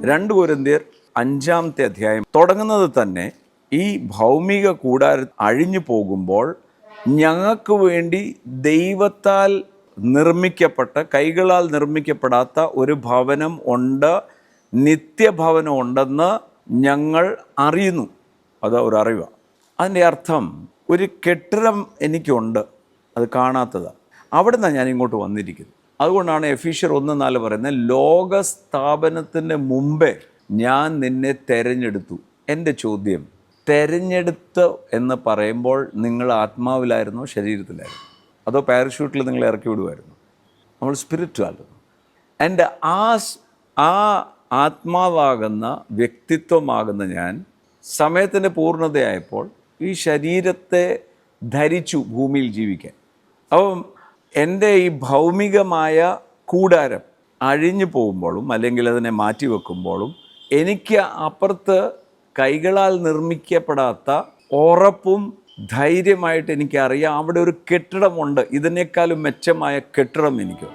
2 കൊരിന്ത്യർ 5-ാമത്തെ അധ്യായം തുടങ്ങുന്നത് തന്നെ ഈ ഭൗമിക കൂടാരം അഴിഞ്ഞു പോകുമ്പോൾ ഞങ്ങൾക്ക് വേണ്ടി ദൈവത്താൽ നിർമ്മിക്കപ്പെട്ട, കൈകളാൽ നിർമ്മിക്കപ്പെടാത്ത ഒരു ഭവനം ഉണ്ട്, നിത്യഭവനം ഉണ്ടെന്ന് ഞങ്ങൾ അറിയുന്നു. അത് ഒരു അറിവാണ്. അതിൻ്റെ അർത്ഥം ഒരു കെട്ടിടം എനിക്കുണ്ട്, അത് കാണാത്തതാണ്. അവിടെ നിന്നാണ് ഞാൻ ഇങ്ങോട്ട് വന്നിരിക്കുന്നത്. അതുകൊണ്ടാണ് എഫീഷ്യർ 1:4 പറയുന്നത്, ലോകസ്ഥാപനത്തിന് മുമ്പേ ഞാൻ നിന്നെ തെരഞ്ഞെടുത്തു. എൻ്റെ ചോദ്യം, തെരഞ്ഞെടുത്ത് എന്ന് പറയുമ്പോൾ നിങ്ങൾ ആത്മാവിലായിരുന്നോ ശരീരത്തിലായിരുന്നു? അതോ പാരഷൂട്ടിൽ നിങ്ങൾ ഇറക്കി വിടുമായിരുന്നു? നമ്മൾ സ്പിരിറ്റുവായിരുന്നു. എൻ്റെ ആ ആത്മാവാകുന്ന, വ്യക്തിത്വമാകുന്ന ഞാൻ സമയത്തിൻ്റെ പൂർണ്ണതയായപ്പോൾ ഈ ശരീരത്തെ ധരിച്ചു ഭൂമിയിൽ ജീവിക്കാൻ. അപ്പം എൻ്റെ ഈ ഭൗമികമായ കൂടാരം അഴിഞ്ഞു പോകുമ്പോഴും അല്ലെങ്കിൽ അതിനെ മാറ്റി വെക്കുമ്പോഴും എനിക്ക് അപ്പുറത്ത് കൈകളാൽ നിർമ്മിക്കപ്പെടാത്ത ഉറപ്പും ധൈര്യമായിട്ട് എനിക്കറിയാം അവിടെ ഒരു കെട്ടിടമുണ്ട്, ഇതിനേക്കാളും മെച്ചമായ കെട്ടിടം എനിക്ക്.